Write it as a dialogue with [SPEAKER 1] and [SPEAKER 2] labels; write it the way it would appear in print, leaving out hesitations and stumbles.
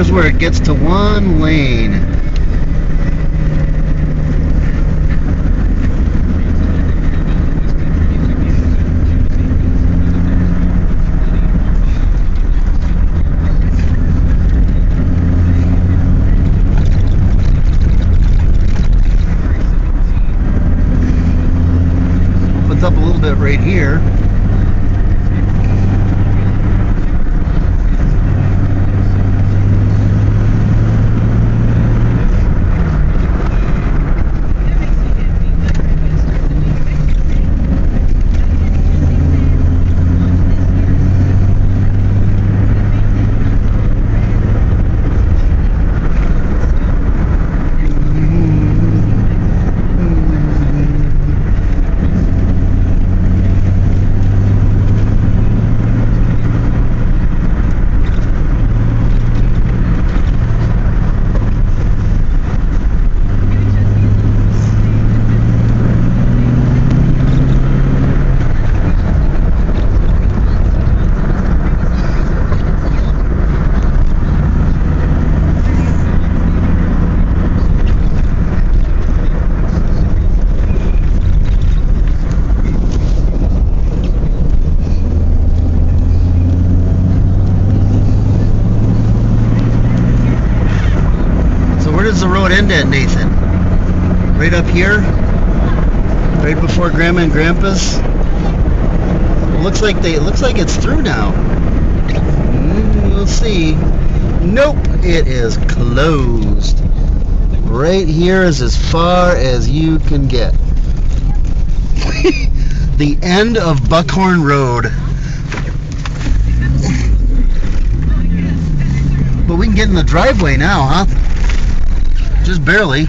[SPEAKER 1] here's where it gets to one lane. Opens up a little bit right here. Where does the road end at, Nathan? Right up here? Right before Grandma and Grandpa's? It looks like it's through now. We'll see. Nope, it is closed. Right here is as far as you can get. The end of Buckhorn Road. But we can get in the driveway now, huh? Just barely.